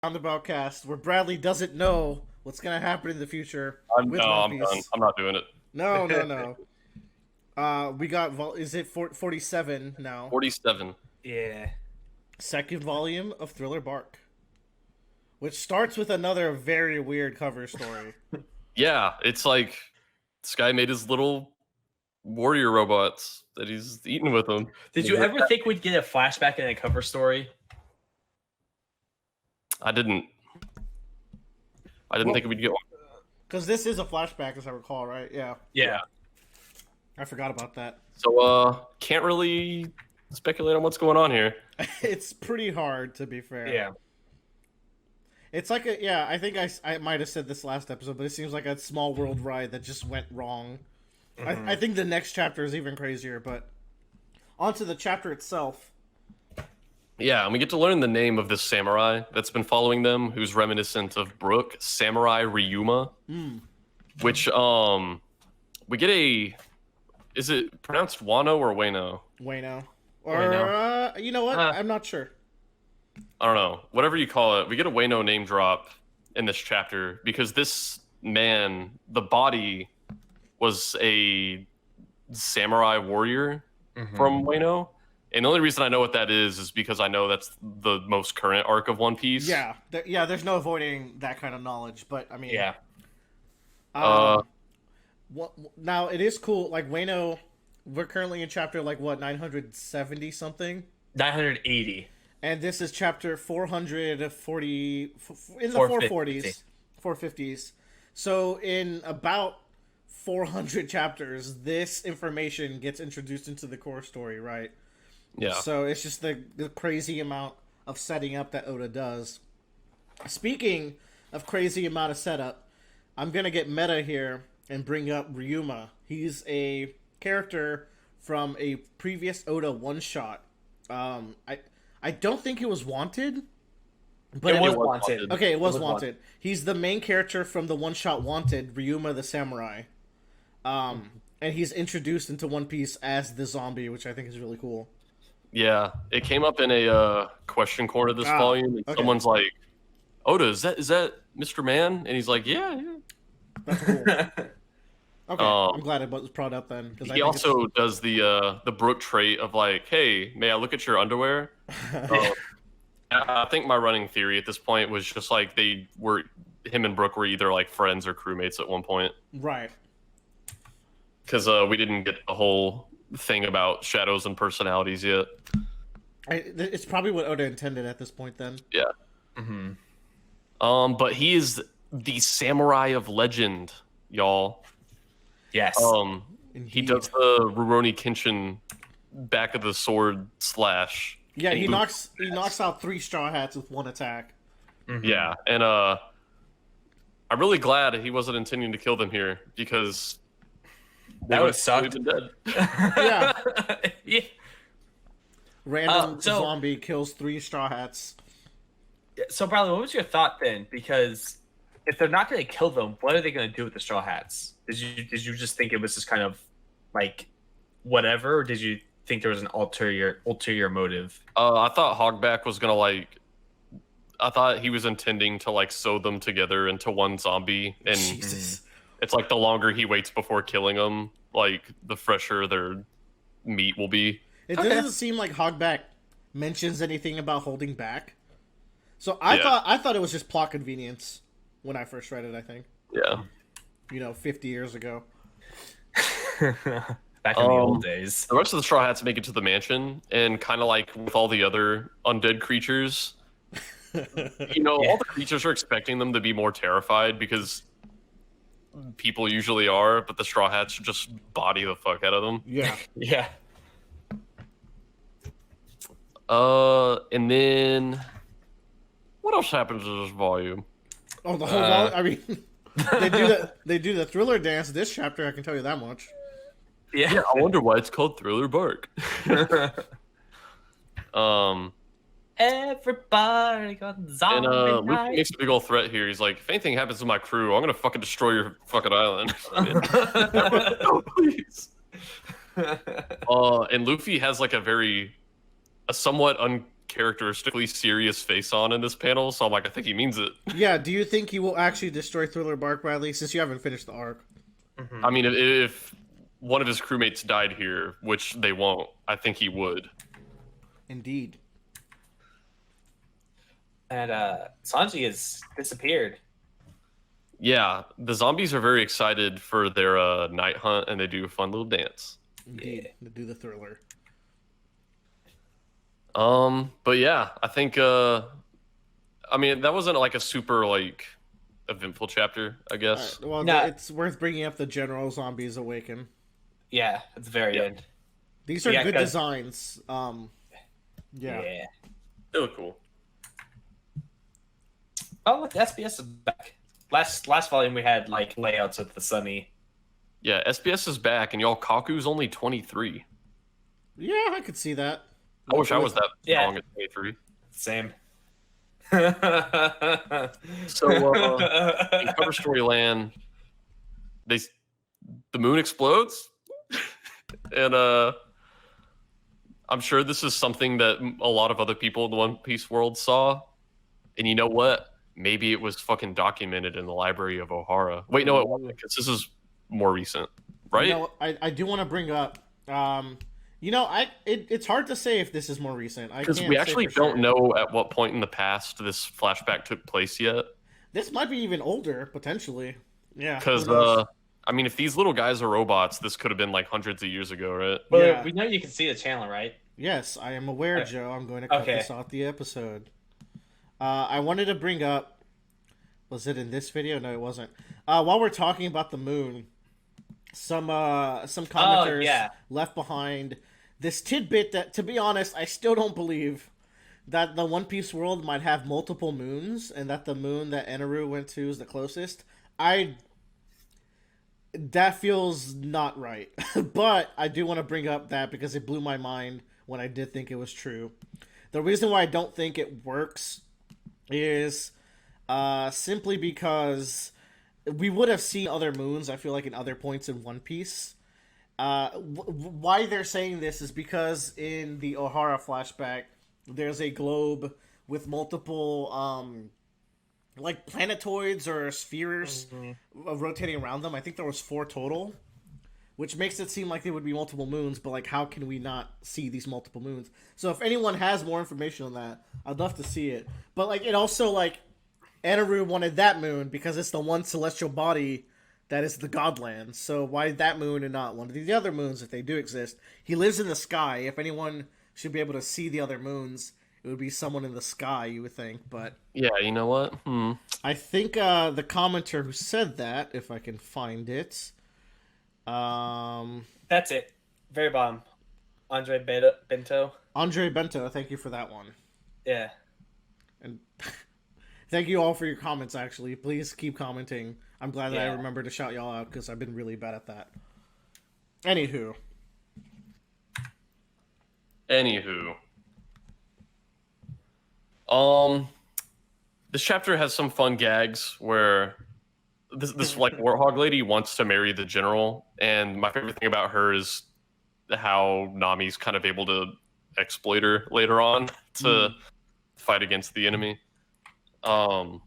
Roundabout cast where Bradley doesn't know what's gonna happen in the future with One I'm done. Piece. I'm not doing it. No, no, no. We got is it 47 now? 47. Yeah. Second volume of Thriller Bark, which starts with another very weird cover story. Yeah, it's like this guy made his little warrior robots that he's eating with him. Did you ever think we'd get a flashback in a cover story? I didn't think we'd get one. Because this is a flashback, as I recall, right? Yeah. Yeah. I forgot about that. So can't really speculate on what's going on here. It's pretty hard, to be fair. Yeah. It's like I think I might have said this last episode, but it seems like a small world ride that just went wrong. Mm-hmm. I think the next chapter is even crazier, but onto the chapter itself. Yeah, and we get to learn the name of this samurai that's been following them, who's reminiscent of Brook, Samurai Ryuma. Which, we get is it pronounced Wano or Wano? Wano. Or, you know what? I'm not sure. I don't know. Whatever you call it, we get a Wano name drop in this chapter because this man, the body, was a samurai warrior from Wano. And the only reason I know what that is because I know that's the most current arc of One Piece. Yeah, there's no avoiding that kind of knowledge. But, I mean... Yeah. Now, it is cool. Like, Wano, we're currently in chapter, 970-something? 980. And this is chapter 440... in the 450. 450s. So, in about 400 chapters, this information gets introduced into the core story, right? Yeah. So it's just the crazy amount of setting up that Oda does. Speaking of crazy amount of setup, I'm going to get meta here and bring up Ryuma. He's a character from a previous Oda one-shot. I don't think it was Wanted. But it was Wanted. Okay, it was Wanted. He's the main character from the one-shot Wanted, Ryuma the Samurai. And he's introduced into One Piece as the zombie, which I think is really cool. Yeah, it came up in a question corner this volume, and someone's like, "Oda, is that Mr. Man?" And he's like, "Yeah." That's cool. Okay, I'm glad it was brought up then. He also does the Brook trait of like, "Hey, may I look at your underwear?" I think my running theory at this point was just like him and Brook were either like friends or crewmates at one point, right? Because we didn't get the whole thing about shadows and personalities yet. It's probably what Oda intended at this point then. Yeah. But he is the samurai of legend, y'all. Yes. He does the Rurouni Kenshin back of the sword slash. Yeah, he knocks out 3 Straw Hats with 1 attack. Yeah, and I'm really glad he wasn't intending to kill them here because that would suck. Dead. Yeah. Yeah. Random zombie kills 3 Straw Hats. So, Bradley, what was your thought then? Because if they're not going to kill them, what are they going to do with the Straw Hats? Did you just think it was just kind of like whatever, or did you think there was an ulterior motive? I thought Hogback was gonna I thought he was intending to sew them together into one zombie, and Jesus. It's like the longer he waits before killing them, the fresher their meat will be. It doesn't seem like Hogback mentions anything about holding back. So I thought it was just plot convenience when I first read it, I think. Yeah. 50 years ago. Back in the old days. The rest of the Straw Hats make it to the mansion, and kind of like with all the other undead creatures, all the creatures are expecting them to be more terrified because people usually are, but the Straw Hats just body the fuck out of them. Yeah. Yeah. And then what else happens in this volume? Oh, the whole volume? I mean, they do the Thriller dance this chapter, I can tell you that much. Yeah. I wonder why it's called Thriller Bark. Everybody got zombie and Luffy night. makes a big old threat here. He's like, if anything happens to my crew, I'm gonna fucking destroy your fucking island. No, please. And Luffy has a somewhat characteristically serious face on in this panel, so I'm like, I think he means it. Yeah, do you think he will actually destroy Thriller Bark, Bradley, since you haven't finished the arc? Mhm. I mean, if one of his crewmates died here, which they won't, I think he would. Indeed. And Sanji has disappeared. Yeah, the zombies are very excited for their night hunt, and they do a fun little dance. Indeed. To do the Thriller. But yeah, I think I mean, that wasn't like a super like eventful chapter, I guess. Well, No. it's worth bringing up the General Zombies Awaken. Yeah, at the very Yeah. end. These are Yeah, good 'cause- designs. Yeah. They look cool. Oh, look, SBS is back. Last volume we had like layouts of the Sunny. Yeah, SBS is back, and y'all, Kaku's only 23. Yeah, I could see that. I wish I was that Yeah. long at 23. Same. So, in cover storyland, the moon explodes, and I'm sure this is something that a lot of other people in the One Piece world saw. And you know what? Maybe it was fucking documented in the library of O'Hara. Wait, no, it wasn't, because this is more recent, right? You know, I do want to bring up. It's hard to say if this is more recent. Because we actually don't know at what point in the past this flashback took place yet. This might be even older, potentially. Yeah. Because, who knows? I mean, if these little guys are robots, this could have been like hundreds of years ago, right? Well, Yeah. we know you can see the channel, right? Yes, I am aware, Joe. I'm going to cut Okay. this off the episode. I wanted to bring up. Was it in this video? No, it wasn't. While we're talking about the moon, some commenters yeah. left behind this tidbit that, to be honest, I still don't believe that the One Piece world might have multiple moons, and that the moon that Eneru went to is the closest. That feels not right. But I do want to bring up that because it blew my mind when I did think it was true. The reason why I don't think it works is simply because we would have seen other moons, I feel like, in other points in One Piece. Why they're saying this is because in the O'Hara flashback, there's a globe with multiple like planetoids or spheres rotating around them. I think there was 4 total, which makes it seem like there would be multiple moons, but like, how can we not see these multiple moons? So if anyone has more information on that, I'd love to see it. But like, it also, like, Eneru wanted that moon because it's the one celestial body that is the Godland. So why that moon and not one of the other moons if they do exist? He lives in the sky. If anyone should be able to see the other moons, it would be someone in the sky, you would think. But Yeah, you know what? I think the commenter who said that, if I can find it, That's it. Very bottom. Andre Bento. Andre Bento, thank you for that one. Yeah. And thank you all for your comments, actually. Please keep commenting. I'm glad that I Yeah. remembered to shout y'all out because I've been really bad at that. Anywho. This chapter has some fun gags where this like warthog lady wants to marry the general, and my favorite thing about her is how Nami's kind of able to exploit her later on to fight against the enemy. I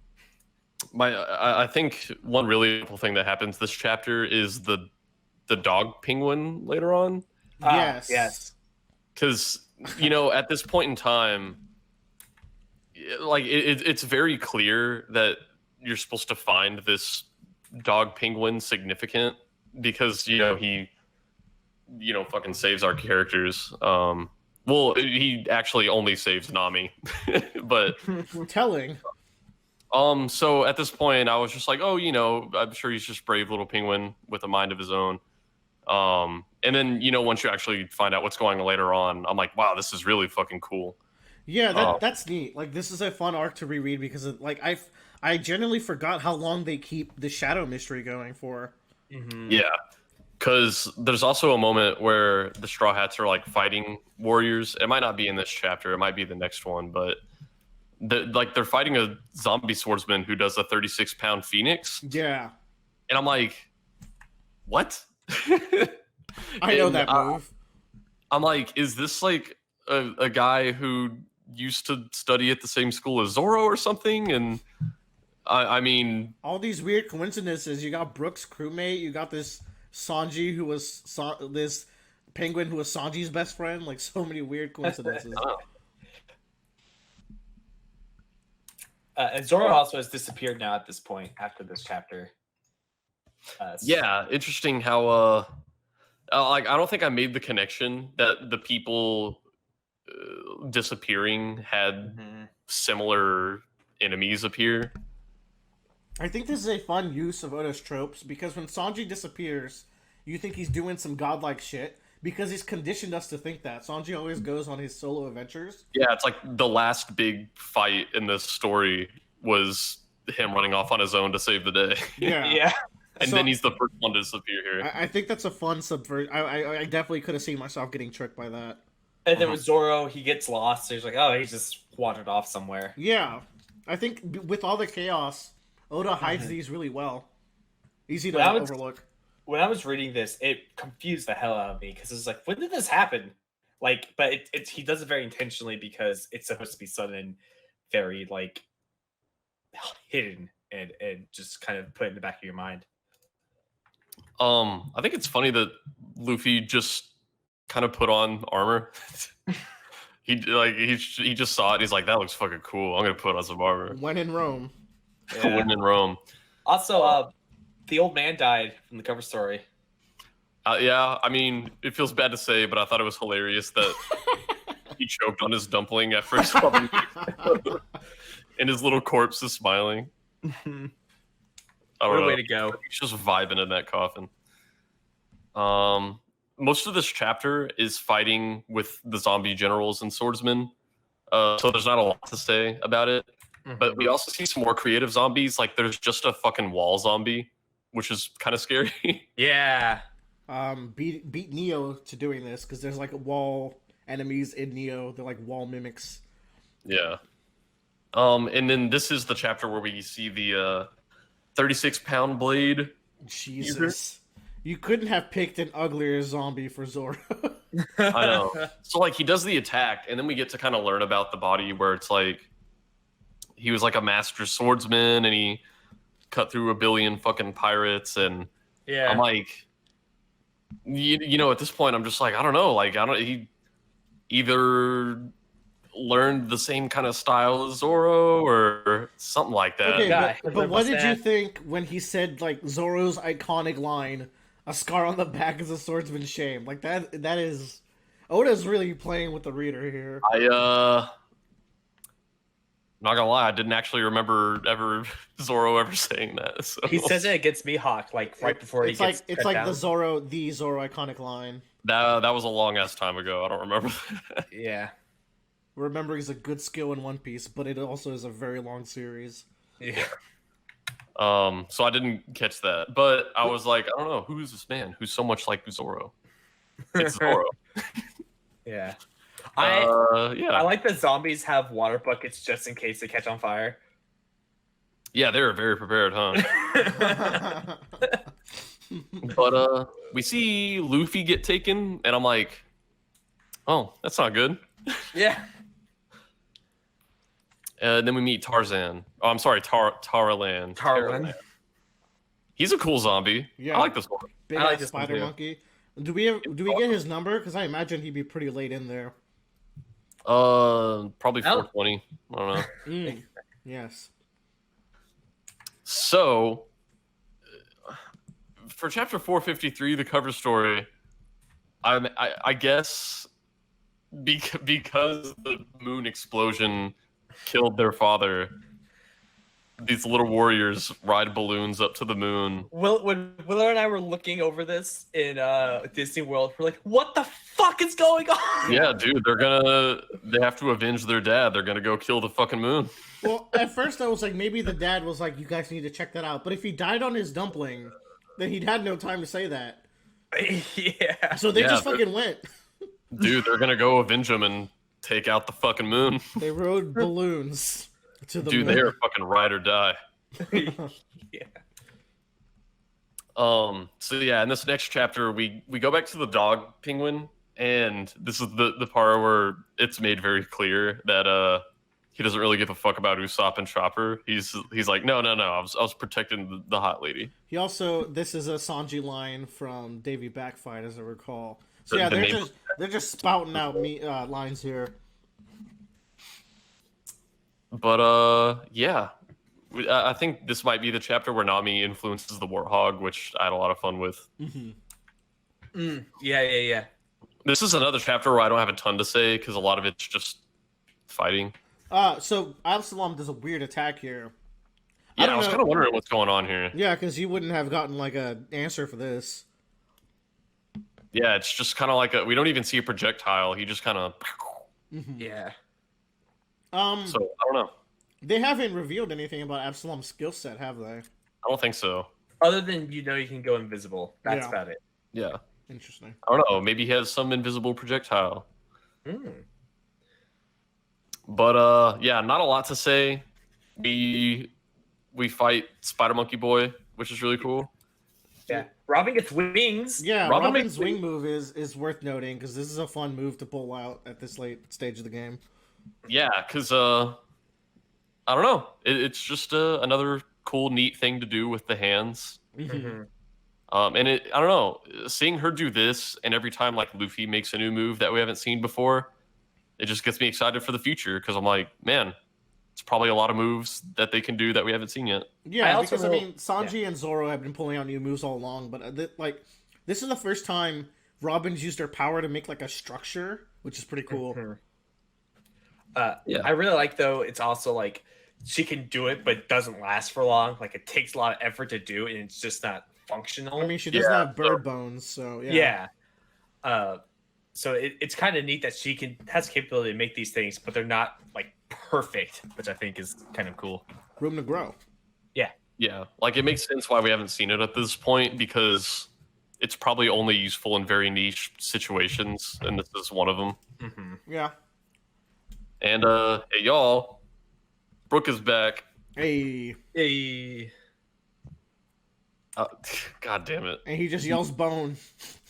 think one really cool thing that happens this chapter is the dog penguin later on, Yes. Yes. because you know at this point in time, like it's very clear that you're supposed to find this dog penguin significant because you know he fucking saves our characters. Well, he actually only saves Nami, but Telling. so at this point I was just like, oh, I'm sure he's just brave little penguin with a mind of his own. And then once you actually find out what's going on later on, I'm like, wow, this is really fucking cool. Yeah, that's neat. Like, this is a fun arc to reread because I genuinely forgot how long they keep the Shadow Mystery going for. Mm-hmm. Yeah, because there's also a moment where the Straw Hats are like fighting warriors. It might not be in this chapter, it might be the next one, but they're fighting a zombie swordsman who does a 36-pound phoenix, Yeah. and I'm like, what? I know And, that move. I'm like, is this like a guy who used to study at the same school as Zoro or something, and I mean, all these weird coincidences. You got Brooks' crewmate. You got this Sanji who was this penguin who was Sanji's best friend. Like so many weird coincidences. And Zoro also has disappeared now at this point after this chapter. Yeah, interesting how like I don't think I made the connection that the people disappearing had similar enemies appear. I think this is a fun use of Oda's tropes because when Sanji disappears, you think he's doing some godlike shit because he's conditioned us to think that. Sanji always goes on his solo adventures. Yeah, it's like the last big fight in this story was him running off on his own to save the day. Yeah. And then he's the first one to disappear here. I think that's a fun subvert. I definitely could have seen myself getting tricked by that. And then with Zoro, he gets lost. So he's like, oh, he's just wandered off somewhere. Yeah. I think with all the chaos, Oda hides these really well. Easy to overlook. When I was reading this, it confused the hell out of me because it's like, when did this happen? Like, but he does it very intentionally because it's supposed to be sudden, very like hidden, and just kind of put in the back of your mind. I think it's funny that Luffy just kind of put on armor. he just saw it. He's like, that looks fucking cool. I'm gonna put on some armor. When in Rome. Yeah. When in Rome. Also, the old man died from the cover story. Yeah, I mean, it feels bad to say, but I thought it was hilarious that he choked on his dumpling at first. And his little corpse is smiling. What a way to go. He's just vibing in that coffin. Most of this chapter is fighting with the zombie generals and swordsmen. So there's not a lot to say about it. But we also see some more creative zombies. Like there's just a fucking wall zombie, which is kind of scary. Yeah. Beat Neo to doing this because there's like wall enemies in Neo. They're like wall mimics. Yeah. And then this is the chapter where we see the 36-pound blade. Jesus. You couldn't have picked an uglier zombie for Zoro. I know. So like he does the attack, and then we get to kind of learn about the body where it's like he was like a master swordsman and he cut through a billion fucking pirates, and I'm like, you know, at this point I'm just like, I don't know, like he either learned the same kind of style as Zoro or something like that. Okay, but what did you think when he said like Zoro's iconic line, "A scar on the back is a swordsman's shame"? Like that is Oda's really playing with the reader here. Not gonna lie, I didn't actually remember Zoro ever saying that. So. He says it against Mihawk, like right before he gets it's like down. the Zoro iconic line. That was a long ass time ago. I don't remember. Yeah. Remembering is a good skill in One Piece, but it also is a very long series. Yeah. So I didn't catch that, but I was like, I don't know, who is this man who's so much like Zoro? It's Zoro. Yeah. Yeah. I like that zombies have water buckets just in case they catch on fire. Yeah, they're very prepared, huh? But we see Luffy get taken, and I'm like, oh, that's not good. Yeah. Then we meet Tarzan. Oh, I'm sorry, Taralan. Tarlan. He's a cool zombie. Yeah, I like this one. Big I like ass this spider monkey. Do we get his number? Because I imagine he'd be pretty late in there. Probably 420. I don't know. Yes. So, for chapter 453, the cover story, I guess because the moon explosion killed their father, these little warriors ride balloons up to the moon. When Willer and I were looking over this in Disney World, we're like, what the fuck is going on? Yeah, dude, they have to avenge their dad. They're gonna go kill the fucking moon. Well, at first I was like, maybe the dad was like, you guys need to check that out. But if he died on his dumpling, then he'd had no time to say that. Yeah. So they just fucking went. Dude, they're gonna go avenge him and take out the fucking moon. They rode balloons to the moon. Dude, they are fucking ride or die. Yeah. So yeah, in this next chapter, we go back to the dog penguin, And this is the part where it's made very clear that he doesn't really give a fuck about Usopp and Chopper. He's like, no. I was protecting the hot lady. He also, this is a Sanji line from Davy Backfight, as I recall. So The- yeah, the they're name- just spouting out lines here. But yeah, I think this might be the chapter where Nami influences the Warthog, which I had a lot of fun with. Yeah. This is another chapter where I don't have a ton to say because a lot of it's just fighting. So Absalom does a weird attack here. Yeah, I don't was know. kind of wondering what's going on here. Yeah, because you wouldn't have gotten like an answer for this. Yeah, it's just kind of like we don't even see a projectile. He just kind of. Yeah. So I don't know. They haven't revealed anything about Absalom's skill set, have they? I don't think so. Other than you can go invisible. That's Yeah. about it. Yeah, Interesting. I don't know. Maybe he has some invisible projectile. But yeah, not a lot to say. We fight Spider Monkey Boy, which is really cool. Yeah. Robin gets wings. Yeah, Robin Robin's makes- wing move is worth noting because this is a fun move to pull out at this late stage of the game. Yeah, because I don't know. It's just another cool, neat thing to do with the hands. Mhm. And I don't know, seeing her do this, and every time like Luffy makes a new move that we haven't seen before, it just gets me excited for the future because I'm like, man, it's probably a lot of moves that they can do that we haven't seen yet. Yeah, I also because I will- mean, Sanji and Zoro have been pulling out new moves all along, but this is the first time Robin's used her power to make like a structure, which is pretty cool. Mhm. Yeah. I really like though. It's also like she can do it, but it doesn't last for long. Like it takes a lot of effort to do, and it's just not functional. I mean, she doesn't Yeah, have bird bones, so yeah. Yeah. So it's kind of neat that she has the capability to make these things, but they're not like perfect, which I think is kind of cool. Room to grow. Yeah, like it makes sense why we haven't seen it at this point because it's probably only useful in very niche situations, and this is one of them. Mm-hmm. Yeah. And hey y'all, Brooke is back. Hey, Hey. God damn it! and he just yells bone.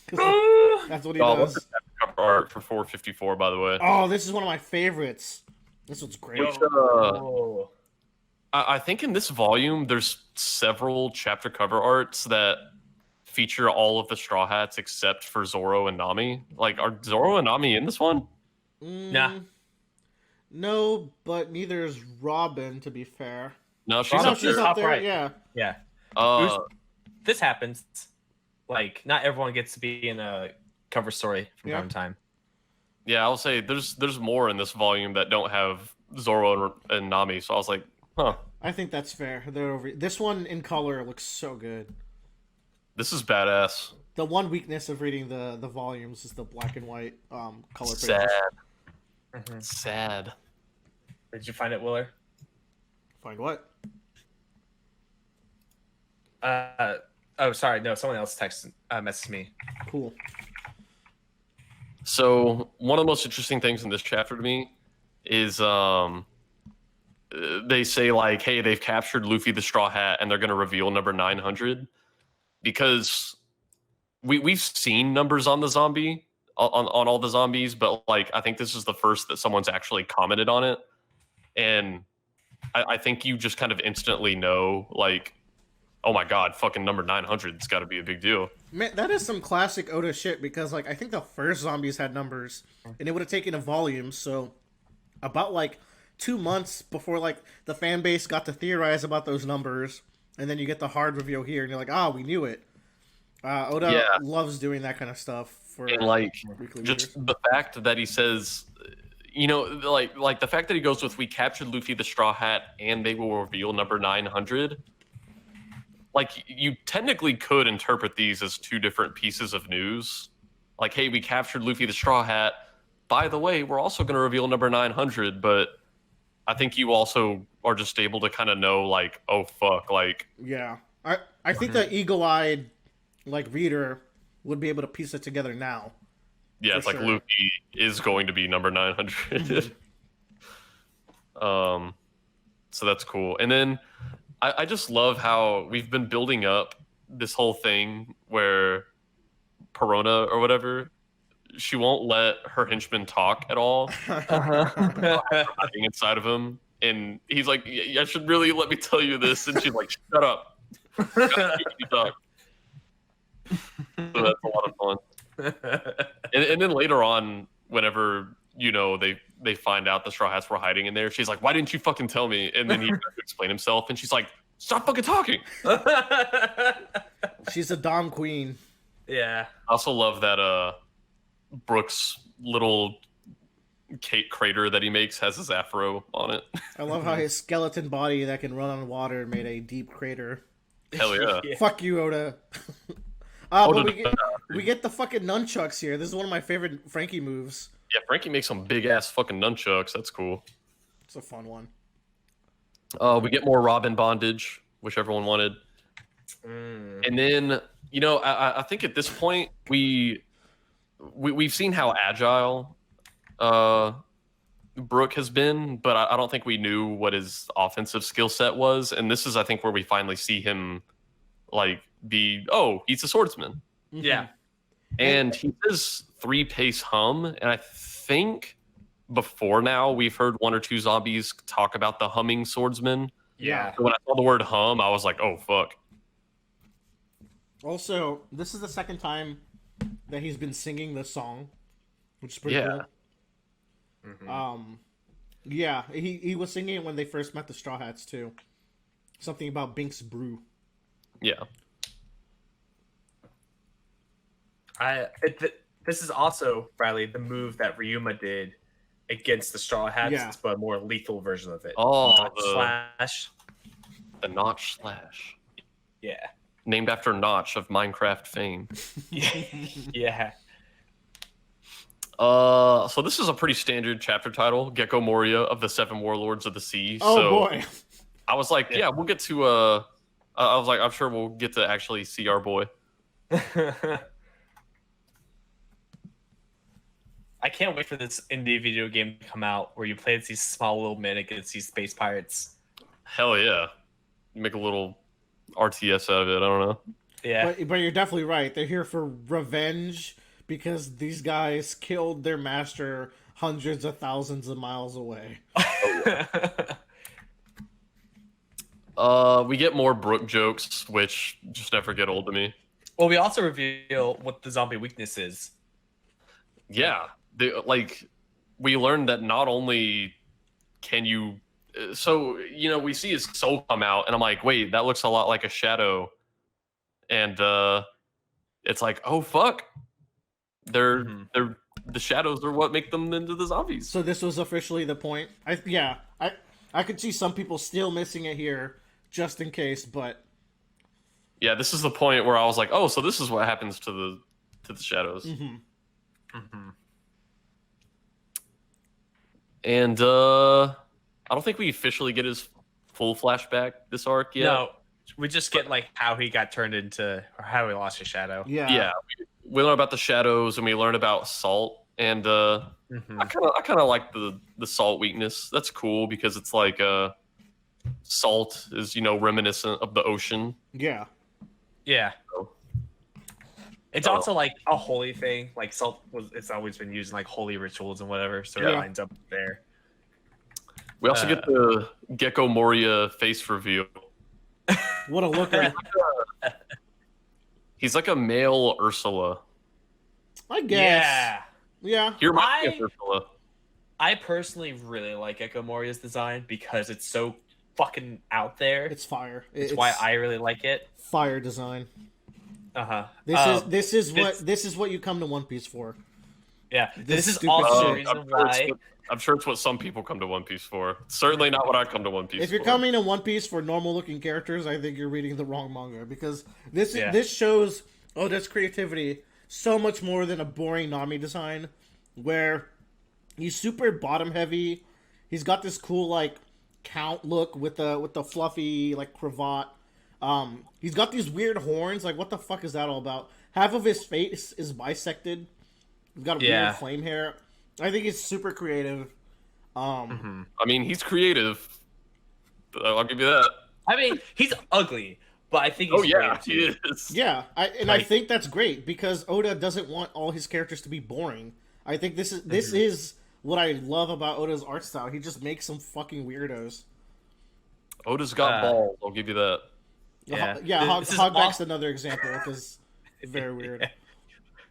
'Cause that's what he Oh, does. cover art for 454, by the way. Oh, this is one of my favorites. This one's great. Which, Oh. I think in this volume, there's several chapter cover arts that feature all of the Straw Hats except for Zoro and Nami. Like, are Zoro and Nami in this one? Nah. No, but neither is Robin, to be fair. No, she's Robin- No, up she's there. up there, Upright. yeah. Yeah. Uh, This happens. Like not everyone gets to be in a cover story from Yeah. time to time. yeah, I'll say there's more in this volume that don't have Zoro and Nami. So I was like, huh, I think that's fair. They're over. This one in color looks so good. this is badass. The one weakness of reading the volumes is the black and white color Sad, pages. Mhm. sad. Did you find it, Willer? Find what? Oh, sorry. No, someone else messaged me. Cool. So one of the most interesting things in this chapter to me is they say like, hey, they've captured Luffy the Straw Hat and they're going to reveal number 900 because we've seen numbers on the zombie on all the zombies, but like I think this is the first that someone's actually commented on it, and I think you just kind of instantly know like, oh my god, fucking number 900, it's got to be a big deal. Man, that is some classic Oda shit because, like, I think the first zombies had numbers, and it would have taken a volume. So, about like 2 months before like the fan base got to theorize about those numbers, and then you get the hard reveal here, and you're like, ah, we knew it. Oda Yeah. loves doing that kind of stuff for And like weekly just readers. the fact that he says, you know, like the fact that he goes with, we captured Luffy the Straw Hat and they will reveal number 900. Like, you technically could interpret these as two different pieces of news. Like, hey, we captured Luffy the Straw Hat. By the way, we're also going to reveal number 900, but I think you also are just able to kind of know, like, oh, fuck, like, Yeah, I think the eagle-eyed like reader would be able to piece it together now. yeah, For it's like sure. Luffy is going to be number 900. So that's cool. And then I just love how we've been building up this whole thing where Perona or whatever, she won't let her henchman talk at all, hiding inside of him. And he's like, "I should really let me tell you this," and she's like, "Shut up." You talk. So that's a lot of fun. And then later on, whenever they find out the Straw Hats were hiding in there, she's like, "Why didn't you fucking tell me?" And then he tries to explain himself, and she's like, "Stop fucking talking." She's a Dom queen. Yeah. I also love that Brooks' little cake crater that he makes has his afro on it. I love how his skeleton body that can run on water made a deep crater. Hell yeah. Fuck you, Oda. Oda But we get the fucking nunchucks here. This is one of my favorite Frankie moves. Yeah, Frankie makes some big ass fucking nunchucks. That's cool. It's a fun one. We get more Robin bondage, which everyone wanted. And then, I think at this point we've seen how agile Brooke has been, but I don't think we knew what his offensive skill set was. And this is, I think, where we finally see him he's a swordsman. Yeah. And he says 3-pace hum, and I think before now we've heard one or two zombies talk about the humming swordsman. Yeah. So when I saw the word hum, I was like, "Oh fuck." Also, this is the second time that he's been singing this song, which is pretty cool. Yeah, he was singing it when they first met the Straw Hats too. Something about Bink's brew. Yeah. This is also, Riley, the move that Ryuma did against the Straw Hats, but a more lethal version of it. Oh, slash. The Notch slash. Yeah. Named after Notch of Minecraft fame. Yeah. So this is a pretty standard chapter title, Gecko Moria of the Seven Warlords of the Sea. Oh so boy. I was like, yeah, we'll get to I was like, I'm sure we'll get to actually see our boy. I can't wait for this indie video game to come out where you play as these small little men against these space pirates. Hell yeah. Make a little RTS out of it, I don't know. Yeah. But you're definitely right. They're here for revenge because these guys killed their master hundreds of thousands of miles away. We get more Brooke jokes, which just never get old to me. Well, we also reveal what the zombie weakness is. Yeah. We learned that not only can you... So, we see his soul come out, and I'm like, wait, that looks a lot like a shadow. And it's like, oh, fuck. They're the shadows are what make them into the zombies. So this was officially the point. I could see some people still missing it here, just in case. But yeah, this is the point where I was like, oh, so this is what happens to the shadows. And I don't think we officially get his full flashback this arc yet. No, we just get how he got turned into, or how he lost his shadow. Yeah. We learn about the shadows, and we learn about Salt, and I kind of like the Salt weakness. That's cool because it's like Salt is reminiscent of the ocean. Yeah. Yeah. It's also a holy thing. Salt it's always been used in holy rituals and whatever, so it lines up there. We also get the Gecko Moria face reveal. What a looker. He's like a male Ursula. I guess. Yeah. He reminds me of Ursula. I personally really like Gecko Moria's design because it's so fucking out there. It's fire. It's why I really like it. Fire design. This is what you come to One Piece for. Yeah. This is also the reason why. I'm sure it's what some people come to One Piece for. Certainly not what I come to One Piece for. If you're coming to One Piece for normal-looking characters, I think you're reading the wrong manga. Because this shows Oda's creativity so much more than a boring Nami design, where he's super bottom-heavy. He's got this cool, count look with the fluffy, cravat. He's got these weird horns. What the fuck is that all about? Half of his face is bisected. He's got weird flame hair. I think he's super creative. I mean, he's creative. I'll give you that. I mean, he's ugly, but I think Oh he's yeah, great, he too. is. Yeah, I Like- think that's great because Oda doesn't want all his characters to be boring. I think this is what I love about Oda's art style. He just makes some fucking weirdos. Oda's got balls. I'll give you that. Yeah. Yeah. This is Hogback's awesome. another example because very weird.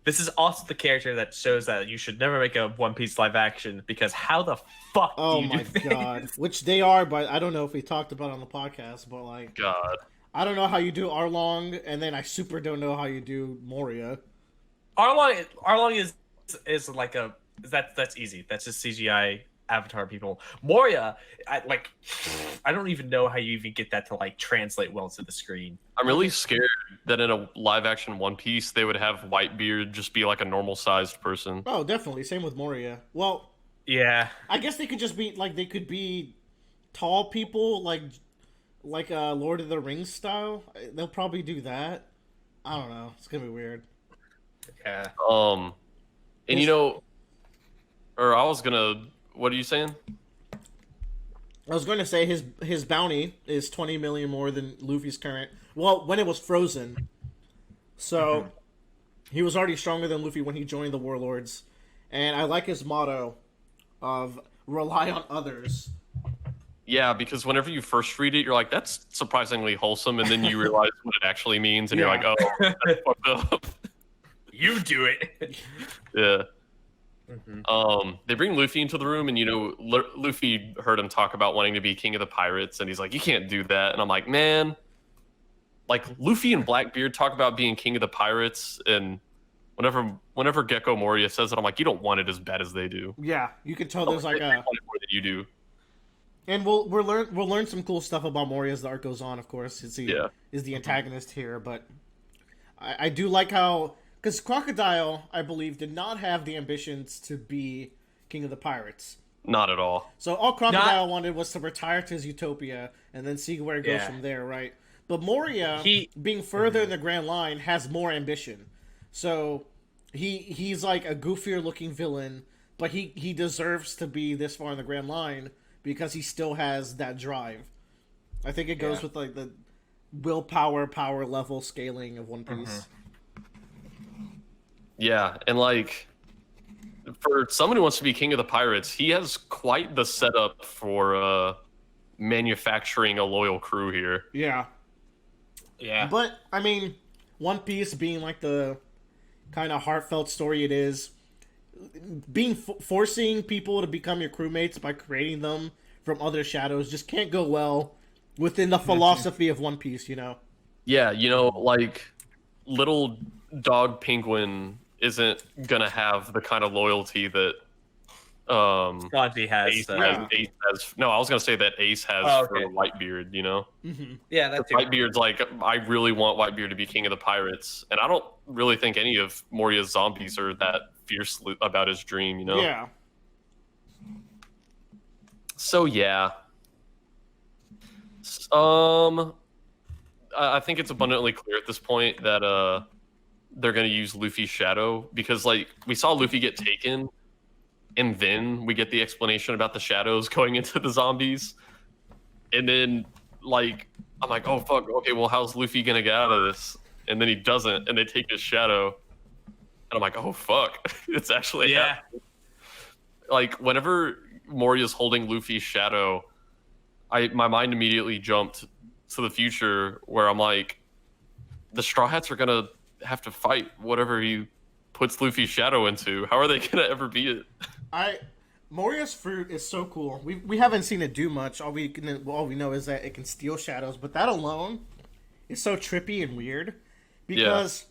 This is also the character that shows that you should never make a One Piece live action because how the fuck Oh do you my do things? god, which they are, but I don't know if we talked about it on the podcast. But like, God. I don't know how you do Arlong, and then I super don't know how you do Moria. Arlong is like that's easy. That's just CGI Avatar people. Moria, I don't even know how you even get that to like translate well to the screen. I'm really scared that in a live action One Piece they would have Whitebeard just be like a normal sized person. Oh, definitely. Same with Moria. Well, Yeah. I guess they could just be like they could be tall people, like Lord of the Rings style. They'll probably do that. I don't know. It's gonna be weird. Yeah. And you know, or I was gonna. What are you saying? I was going to say his bounty is 20 million more than Luffy's current. Well, when it was frozen, so he was already stronger than Luffy when he joined the Warlords, and I like his motto of rely on others. Yeah, because whenever you first read it, you're like, that's surprisingly wholesome, and then you realize what it actually means, and you're like, oh, that's fucked up. You do it. Yeah. They bring Luffy into the room, and you know, Luffy heard him talk about wanting to be king of the pirates, and he's like, "You can't do that." And I'm like, man, like Luffy and Blackbeard talk about being king of the pirates, and whenever Gecko Moria says it, I'm like, you don't want it as bad as they do. Yeah, you can tell there's like They a, want it more than you do. and we'll learn some cool stuff about Moria as the arc goes on. Of course, is the antagonist here, but I do like how. Because Crocodile, I believe, did not have the ambitions to be king of the pirates. Not at all. So all Crocodile wanted was to retire to his utopia and then see where it goes from there, right? But Moria, being further in the Grand Line, has more ambition. So he's like a goofier looking villain, but he deserves to be this far in the Grand Line because he still has that drive. I think it goes with like the willpower, power level scaling of One Piece. Yeah, and like for someone who wants to be king of the pirates, he has quite the setup for manufacturing a loyal crew here. Yeah. Yeah. But I mean, One Piece being like the kind of heartfelt story it is, being forcing people to become your crewmates by creating them from other shadows just can't go well within the philosophy of One Piece, you know? Yeah, you know, like little dog penguin isn't gonna have the kind of loyalty that Scotty has. Ace has. No, I was gonna say that Ace has for Whitebeard. You know, Yeah, that's Whitebeard's like, I really want Whitebeard to be king of the pirates, and I don't really think any of Moria's zombies are that fierce about his dream. You know. Yeah. So yeah. I think it's abundantly clear at this point that they're going to use Luffy's shadow because, like, we saw Luffy get taken, and then we get the explanation about the shadows going into the zombies, and then, like, I'm like, oh fuck, okay, well, how's Luffy going to get out of this? And then he doesn't, and they take his shadow, and I'm like, oh fuck, it's actually happening. Like, whenever Moria's holding Luffy's shadow, my mind immediately jumped to the future where I'm like, the Straw Hats are gonna have to fight whatever he puts Luffy's shadow into. How are they gonna ever beat it? Moria's fruit is so cool. We haven't seen it do much. All we know is that it can steal shadows, but that alone is so trippy and weird because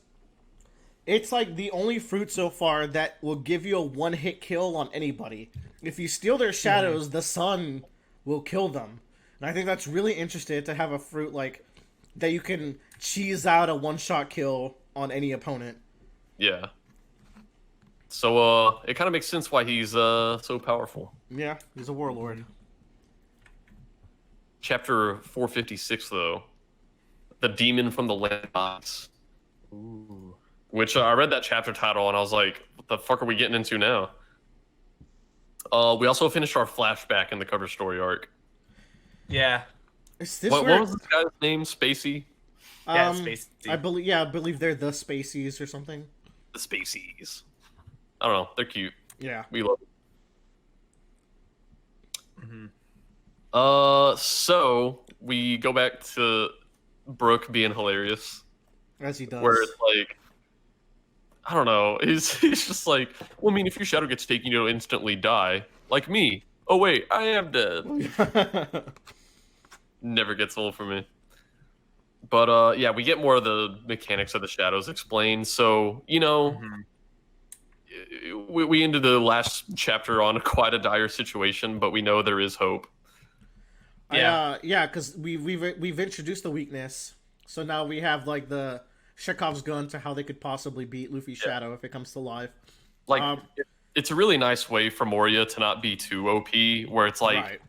it's like the only fruit so far that will give you a one-hit kill on anybody. If you steal their shadows, the sun will kill them. And I think that's really interesting to have a fruit like that you can cheese out a one-shot kill on any opponent. Yeah. So it kind of makes sense why he's so powerful. Yeah, he's a warlord. Chapter 456 though, the demon from the landbox. Ooh. Which I read that chapter title and I was like, what the fuck are we getting into now? We also finished our flashback in the cover story arc. Yeah. Is this What was this guy's name? Spacey? Yeah, space. I believe they're the Spaceys or something. The Spaceys. I don't know. They're cute. Yeah. We love it. Mm-hmm. So we go back to Brooke being hilarious, As he does. where it's like, I don't know. He's just like, well, I mean, if your shadow gets taken, you'll instantly die, like me. Oh wait, I am dead. Never gets old for me. But yeah, we get more of the mechanics of the shadows explained. So we ended the last chapter on quite a dire situation, but we know there is hope. Yeah, because we've introduced the weakness, so now we have like the Chekhov's gun to how they could possibly beat Luffy's shadow if it comes to life. Like, it's a really nice way for Moria to not be too OP, where it's like. Right.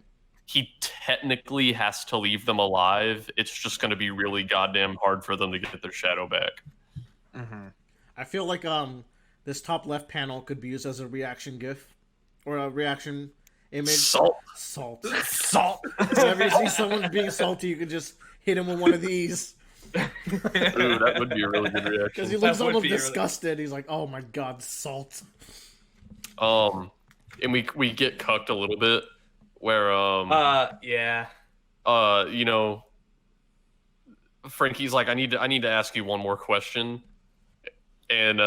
He technically has to leave them alive. It's just going to be really goddamn hard for them to get their shadow back. Mm-hmm. I feel like this top left panel could be used as a reaction GIF or a reaction image. Salt. Salt. Salt. Whenever you see someone being salty, you can just hit him with one of these. Ooh, that would be a really good reaction. Because he looks almost disgusted. He's like, "Oh my god, salt." And we get cucked a little bit. Where yeah. Frankie's like, I need to ask you one more question, and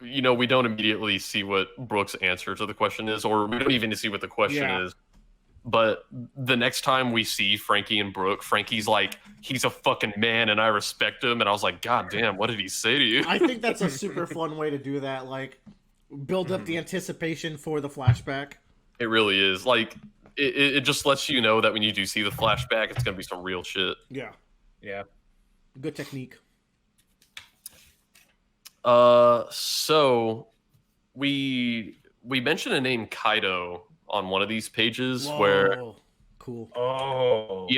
we don't immediately see what Brooke's answer to the question is, or we don't even see what the question is. But the next time we see Frankie and Brooke, Frankie's like, he's a fucking man and I respect him, and I was like, God damn, what did he say to you? I think that's a super fun way to do that, like build up the anticipation for the flashback. It really is. Like, it just lets you know that when you do see the flashback, it's going to be some real shit. Yeah. Yeah. Good technique. So we mentioned a name Kaido on one of these pages. Whoa. Where... Cool. Oh.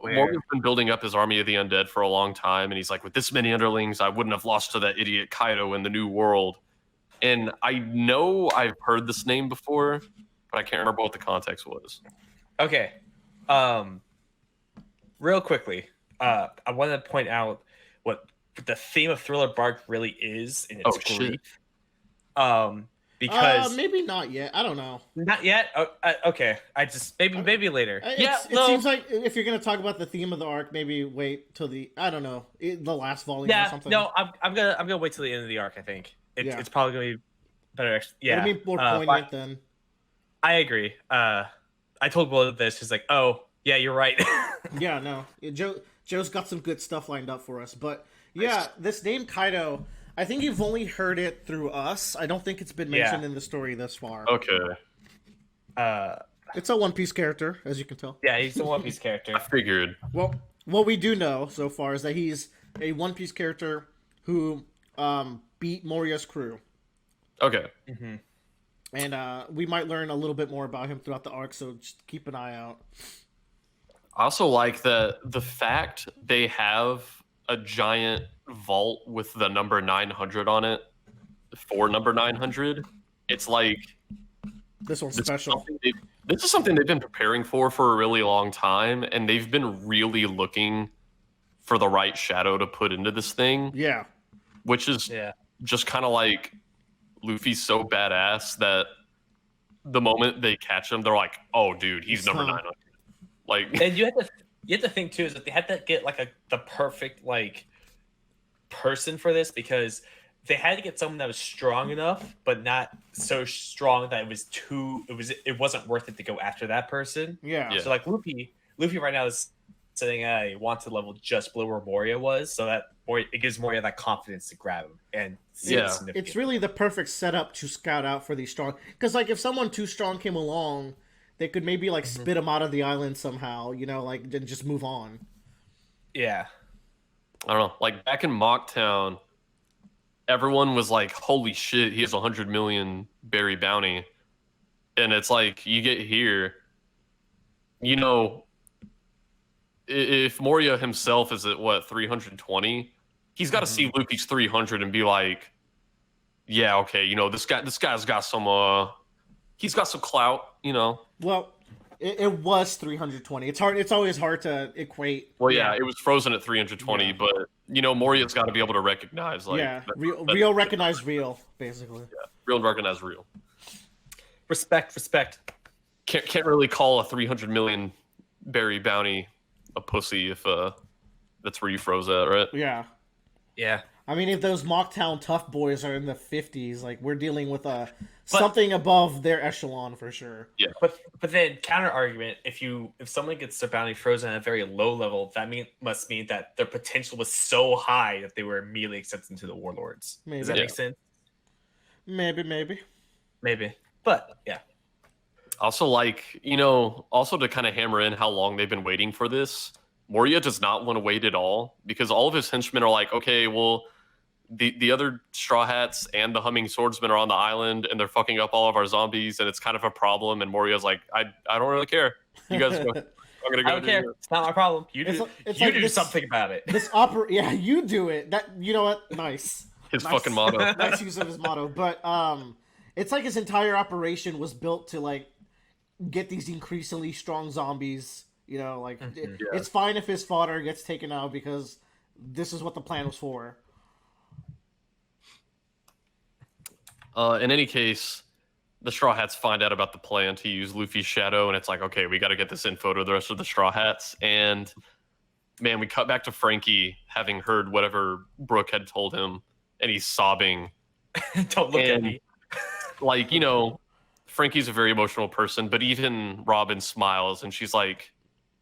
Morgan's been building up his army of the undead for a long time, and he's like, with this many underlings, I wouldn't have lost to that idiot Kaido in the New World. And I know I've heard this name before, but I can't remember what the context was. Okay. Real quickly, I want to point out what the theme of Thriller Bark really is in its grief. Because maybe not yet. I don't know. Not yet. Okay. I just maybe later. It seems like if you're gonna talk about the theme of the arc, maybe wait till the the last volume or something. No, I'm gonna wait till the end of the arc. I think it's probably gonna be better. Yeah, it'll be more poignant then. I agree. I told Will this. He's like, "Oh, yeah, you're right." Yeah, no. Joe's got some good stuff lined up for us, but yeah, this name Kaido, I think you've only heard it through us. I don't think it's been mentioned in the story thus far. Okay. It's a One Piece character, as you can tell. Yeah, he's a One Piece character. I figured. Well, what we do know so far is that he's a One Piece character who beat Moria's crew. Okay. Mm-hmm. And we might learn a little bit more about him throughout the arc, so just keep an eye out. I also like the fact they have a giant vault with the number 900 on it for number 900. It's like this one's special. This is something they've been preparing for a really long time, and they've been really looking for the right shadow to put into this thing. Yeah. Which is just kind of like Luffy's so badass that the moment they catch him, they're like, "Oh, dude, he's number 900." Like, and you have to think too is that they had to get like the perfect like person for this, because they had to get someone that was strong enough, but not so strong that it wasn't worth it to go after that person. Yeah. So like Luffy right now is sitting at a wanted level just below where Moria was, so that it gives Moria that confidence to grab him. And it's really the perfect setup to scout out for these strong. Because like if someone too strong came along, they could maybe like spit him out of the island somehow, like then just move on. Yeah. I don't know. Like back in Mocktown, everyone was like, "Holy shit, he has 100 million berry bounty," and it's like you get here, if Moria himself is at what 320, he's got to see Luffy's 300 and be like, "Yeah, okay, this guy's got some he's got some clout, Well, It was 320. It's hard. It's always hard to equate. Well, yeah, it was frozen at 320, Yeah. but Moria's got to be able to recognize real recognize real, basically. Yeah, real recognize real. Respect. Can't really call a 300 million berry bounty a pussy if that's where you froze at, right? Yeah. I mean, if those Mocktown tough boys are in the 50s, like we're dealing with something above their echelon for sure. Yeah. But then counter argument, if someone gets their bounty frozen at a very low level, that must mean that their potential was so high that they were immediately accepted into the warlords. Maybe. Does that make sense? Maybe. But yeah. Also, also to kind of hammer in how long they've been waiting for this, Moria does not want to wait at all because all of his henchmen are like, okay, well, the other Straw Hats and the Humming Swordsmen are on the island and they're fucking up all of our zombies and it's kind of a problem. And Moria's like, I don't really care. You guys go. I'm gonna go. I don't care. It's not my problem. You do. You do something about it. Yeah, you do it. That you know what? Nice. His fucking motto. Nice use of his motto. But it's like his entire operation was built to like get these increasingly strong zombies. It's fine if his fodder gets taken out because this is what the plan was for. In any case, the Straw Hats find out about the plan to use Luffy's shadow, and it's like, okay, we got to get this info to the rest of the Straw Hats. And man, we cut back to Frankie having heard whatever Brooke had told him, and he's sobbing. Don't look at me. Frankie's a very emotional person, but even Robin smiles, and she's like,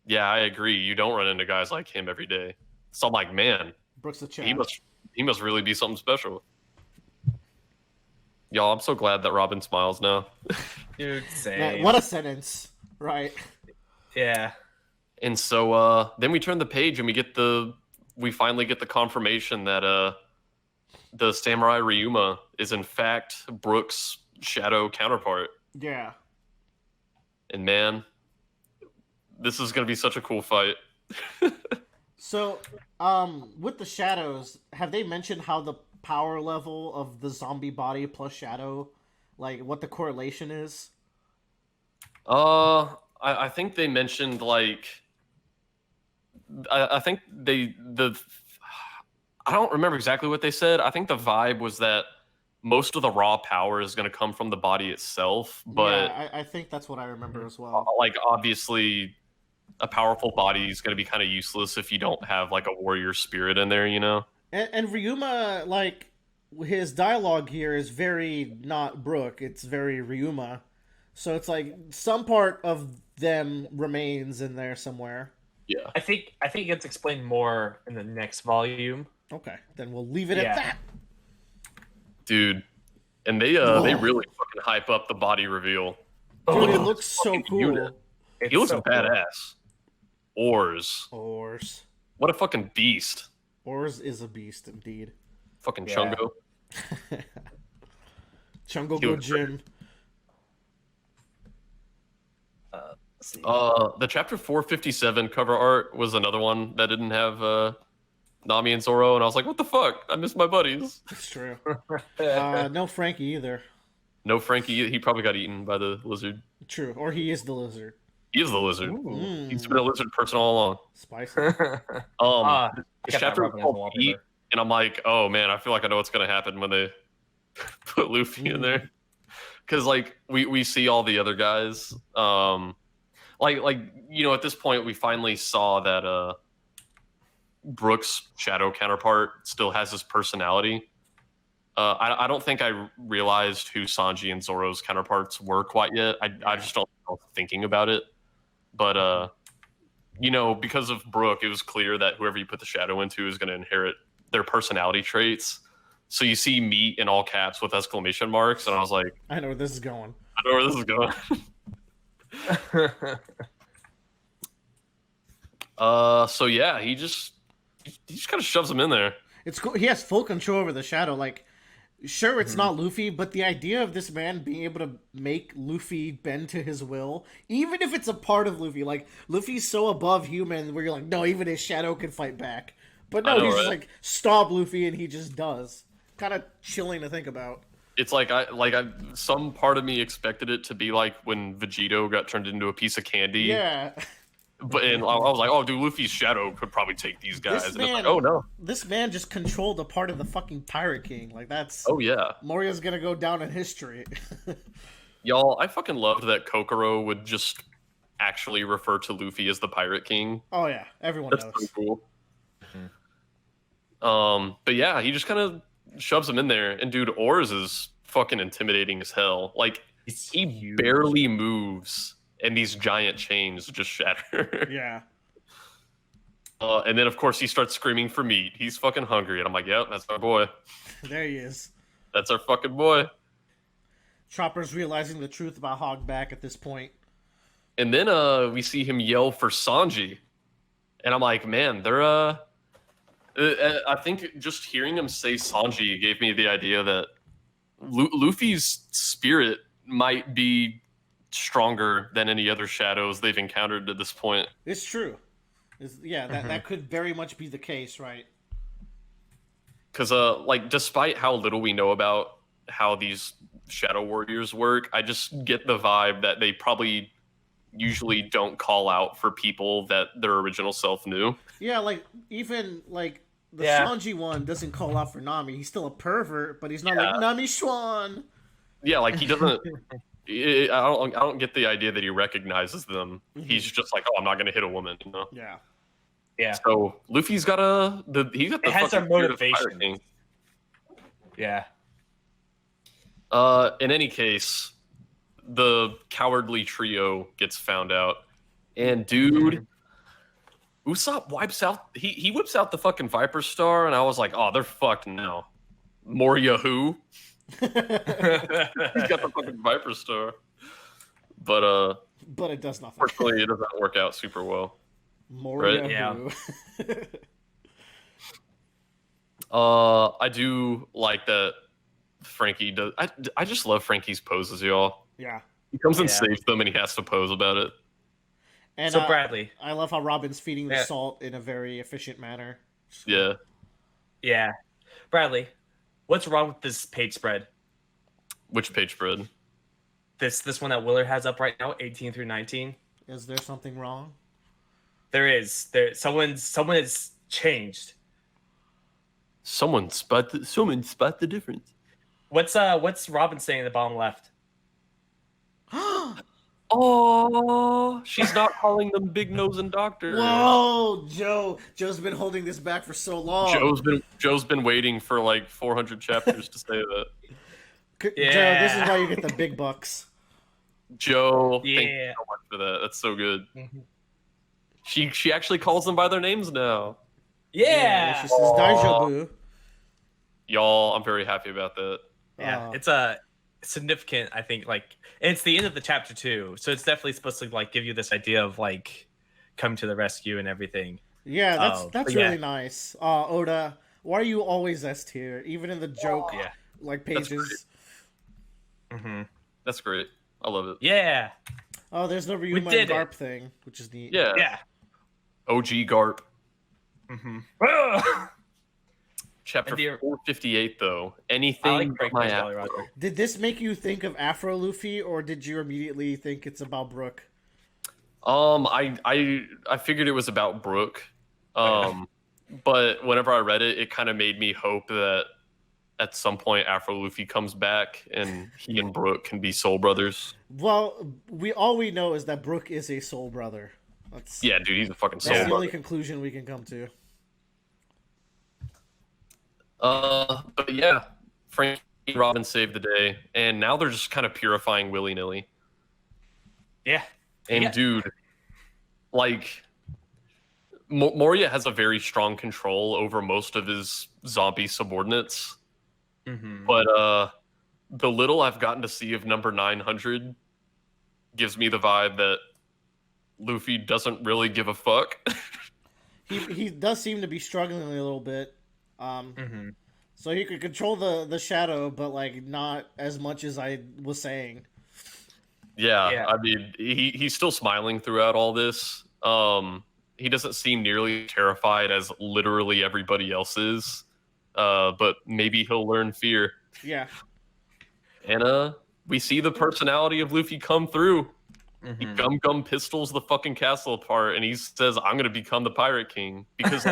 yeah, I agree. You don't run into guys like him every day. So I'm like, man, Brooks the chat. He must really be something special. Y'all, I'm so glad that Robin smiles now. Dude, same. Man, what a sentence, right? Yeah. And so then we turn the page and we finally get the confirmation that the Samurai Ryuma is in fact Brooks' shadow counterpart. Yeah. And man, this is going to be such a cool fight. So, with the shadows, have they mentioned how the power level of the zombie body plus shadow, like what the correlation is? I think they mentioned like, I think I don't remember exactly what they said. I think the vibe was that most of the raw power is going to come from the body itself, but yeah, I think that's what I remember as well. Like obviously a powerful body is going to be kind of useless if you don't have like a warrior spirit in there, And Ryuma, like, his dialogue here is very not Brook, it's very Ryuma. So it's like some part of them remains in there somewhere. Yeah. I think it gets explained more in the next volume. Okay, then we'll leave it at that. Dude, and they really fucking hype up the body reveal. Dude, it looks so cool. He looks so badass. Oars. What a fucking beast. Oars is a beast indeed. Fucking Chungo. Chungo Gojin. The chapter 457 cover art was another one that didn't have Nami and Zoro, and I was like, what the fuck? I miss my buddies. That's true. No Frankie either. No Frankie. He probably got eaten by the lizard. True. Or he is the lizard. He is the lizard. He's been a lizard person all along. Spicy. This chapter is called Heat, and I'm like, oh man, I feel like I know what's gonna happen when they put Luffy in there, because like we see all the other guys. At this point we finally saw that Brooks' shadow counterpart still has his personality. I don't think I realized who Sanji and Zoro's counterparts were quite yet. I just don't know thinking about it. But, because of Brooke, it was clear that whoever you put the shadow into is going to inherit their personality traits. So you see meat in all caps with exclamation marks, and I was like, I know where this is going. I know where this is going. So yeah, he just kind of shoves him in there. It's cool. He has full control over the shadow. Like, sure, it's not Luffy, but the idea of this man being able to make Luffy bend to his will, even if it's a part of Luffy, like, Luffy's so above human where you're like, no, even his shadow can fight back. But no, he's just like, stop Luffy, and he just does. Kind of chilling to think about. It's like some part of me expected it to be like when Vegito got turned into a piece of candy. Yeah. But I was like, oh, dude, Luffy's shadow could probably take these guys. This And it's man, like, oh no. this man just controlled a part of the fucking Pirate King. Like that's. Oh yeah. Moria's gonna go down in history. Y'all, I fucking loved that Kokoro would just actually refer to Luffy as the Pirate King. Oh yeah, everyone That's knows. so cool. But yeah, he just kind of shoves him in there, and dude, Oars is fucking intimidating as hell. Like he huge. barely moves, and these giant chains just shatter. Yeah. And then of course he starts screaming for meat. He's fucking hungry, and I'm like, yep, that's our boy. There he is. That's our fucking boy. Chopper's realizing the truth about Hogback at this point. And then we see him yell for Sanji, and I'm like, man, they're I think just hearing him say Sanji gave me the idea that Luffy's spirit might be stronger than any other shadows they've encountered to this point. It's true. That could very much be the case, right? Because like despite how little we know about how these shadow warriors work, I just get the vibe that they probably usually don't call out for people that their original self knew. Yeah, like even like the Yeah. Sanji one doesn't call out for Nami. He's still a pervert, but he's not like Nami Schwan. Yeah, like he doesn't. I don't get the idea that he recognizes them. He's just like, oh, I'm not gonna hit a woman, you know. Yeah. Yeah. So Luffy's got the It has fucking our spirit of the Pirate motivation. King. Yeah. In any case, the cowardly trio gets found out, and dude, Usopp wipes out. He whips out the fucking Viper Star, and I was like, oh, they're fucked now. Moria who? He's got the fucking Viper Star, but But it does nothing. fortunately, it doesn't work out super well. Moria Right? Yeah. who? I do like that Frankie does. I just love Frankie's poses, y'all. Yeah. He comes and Yeah. saves them, and he has to pose about it. And So Bradley. I love how Robin's feeding the Yeah. salt in a very efficient manner. Yeah. Yeah. Bradley, what's wrong with this page spread? Which page spread? This one that Willard has up right now, 18 through 19. Is there something wrong? There is. Someone has changed. Someone spot the difference. What's Robin saying in the bottom left? Oh, she's not calling them big nose and doctor. Whoa, Joe! Joe's been holding this back for so long. Joe's been waiting for like 400 chapters to say that. Joe, this is why you get the big bucks. Joe, thank you Yeah. so much for that. That's so good. Mhm. She actually calls them by their names now. Yeah. She says Daijobu. Y'all, I'm very happy about that. Yeah, Oh. it's a significant. I think like and it's the end of the chapter too, so it's definitely supposed to like give you this idea of like coming to the rescue and everything. Yeah, that's but really yeah. nice. Oda, why are you always S tier? Even in the joke Yeah. like That's pages. Mm-hmm. That's great. I love it. Yeah. Oh, there's the Ryuma and did it. Garp thing, which is neat. Yeah. Yeah. OG Garp. Mm-hmm. Chapter And the- 458 though. I Anything like but Frank my Jolly ass. Roger. Did this make you think of Afro Luffy, or did you immediately think it's about Brook? I figured it was about Brooke. But whenever I read it, it kind of made me hope that at some point Afro Luffy comes back and he and Brooke can be soul brothers. Well, all we know is that Brook is a soul brother. Yeah, dude, he's a fucking soul That's the only brother. conclusion we can come to. But yeah, Frank and Robin saved the day, and now they're just kind of purifying willy nilly. Yeah. And Yeah. dude, like Moria has a very strong control over most of his zombie subordinates, Mm-hmm. but the little I've gotten to see of number 900 gives me the vibe that Luffy doesn't really give a fuck. He does seem to be struggling a little bit. Mm-hmm. So he could control the shadow, but like not as much as I was saying. Yeah, I mean, he's still smiling throughout all this. He doesn't seem nearly terrified as literally everybody else is. But maybe he'll learn fear. Yeah. And we see the personality of Luffy come through. He Mhm. gum pistols the fucking castle apart, and he says, "I'm gonna become the Pirate King." Because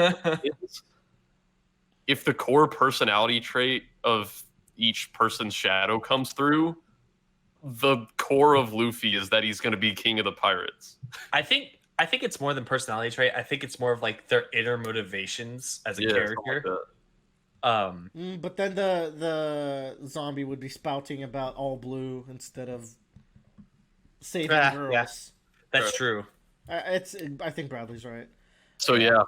if the core personality trait of each person's shadow comes through, the core of Luffy is that he's gonna be king of the pirates. I think it's more than personality trait. I think it's more of like their inner motivations as a Yeah, something character. like that. But then the zombie would be spouting about all blue instead of saving girls. Yeah, that's Right. true. I think Bradley's right. So yeah,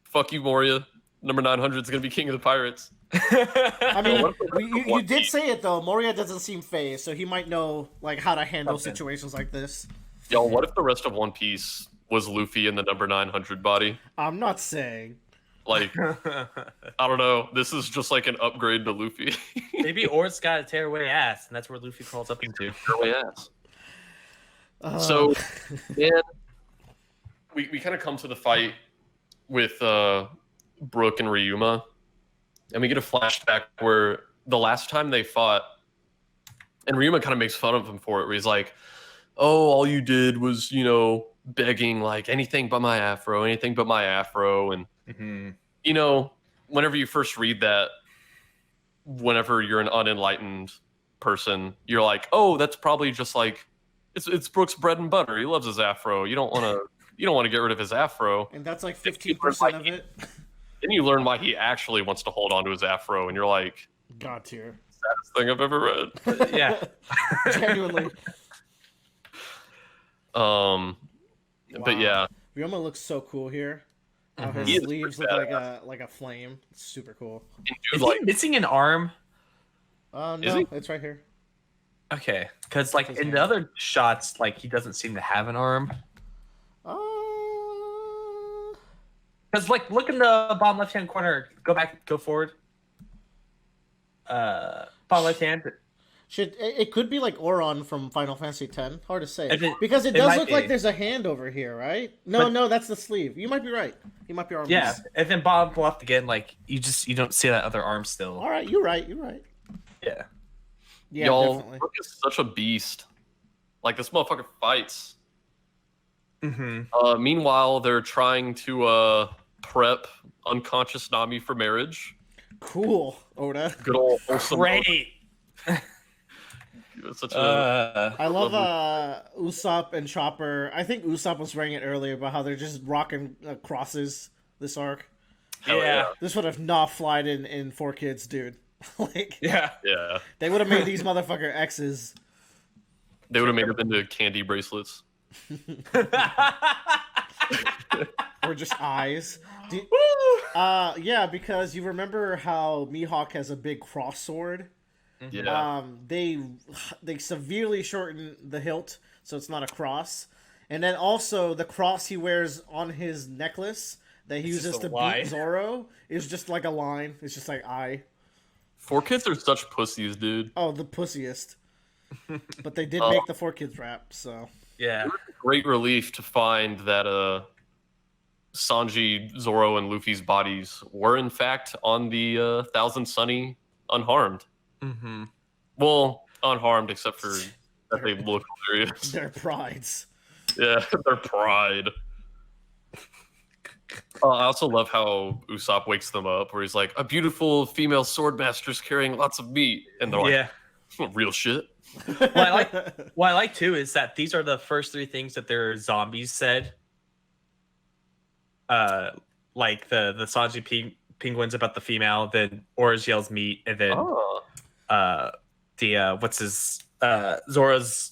fuck you, Moria. Number 900 is gonna be king of the pirates. I mean, What if the you did say it though. Moria doesn't seem phased, so he might know like how to handle Something. situations like this. Y'all, what if the rest of One Piece was Luffy in the number 900 body? I'm not saying. Like, I don't know. This is just like an upgrade to Luffy. Maybe Or's got a tearaway ass, and that's where Luffy crawls up into. Really ass. So, man, we kind of come to the fight with Brook and Ryuma, and we get a flashback where the last time they fought, and Ryuma kind of makes fun of him for it, where he's like, "Oh, all you did was, begging like anything but my afro, anything but my afro," and whenever you first read that, whenever you're an unenlightened person, you're like, "Oh, that's probably just like it's Brook's bread and butter. He loves his afro. You don't want to get rid of his afro." And that's like 15% of it. Then you learn why he actually wants to hold on to his afro, and you're like, God tier. "Saddest thing I've ever read." Yeah. Genuinely. But yeah, Ryuma looks so cool here. How He his is sleeves pretty look badass. like a flame. It's super cool. and dude, Is like, he missing an arm? No, he? it's right here. Okay, because like in the other shots, like he doesn't seem to have an arm. Uh, Because like look in the bottom left hand corner. Go back. Go forward. Bottom left hand. it could be like Oron from Final Fantasy X. Hard to say because it it does might look like be. there's a hand over here, right? No, But- that's the sleeve. You might be right. He might be arm. Yeah, and then bottom left again. Like you don't see that other arm still. All right, you're right. Yeah. Yeah, y'all, definitely. Brook is such a beast. Like, this motherfucker fights. Mm-hmm. Meanwhile, they're trying to prep unconscious Nami for marriage. Cool, Oda. Good old wholesome. Great. Such a I love Usopp and Chopper. I think Usopp was wearing it earlier about how they're just rocking crosses this arc. hell yeah. This would have not flied in 4Kids, dude. Like, Yeah. yeah. they would have made these motherfucker X's. They would have made them into candy bracelets. Or just eyes. Yeah, because you remember how Mihawk has a big cross sword? Yeah. They severely shorten the hilt, so it's not a cross. And then also the cross he wears on his necklace that he It's uses just a to line. beat Zoro is just like a line. It's just like eye. 4Kids are such pussies, dude. Oh, the pussiest. But they did make the 4Kids rap, so Yeah. Great relief to find that Sanji, Zoro, and Luffy's bodies were in fact on the Thousand Sunny unharmed. Mm-hmm. Well, unharmed except for that they look hilarious. their prides. Yeah, their pride. I also love how Usopp wakes them up, where he's like, "A beautiful female swordmaster's carrying lots of meat," and they're like, Yeah. "Real shit." What I like too is that these are the first three things that their zombies said. Like the Sanji penguins about the female, then Orange yells meat, and then Oh. what's his Zora's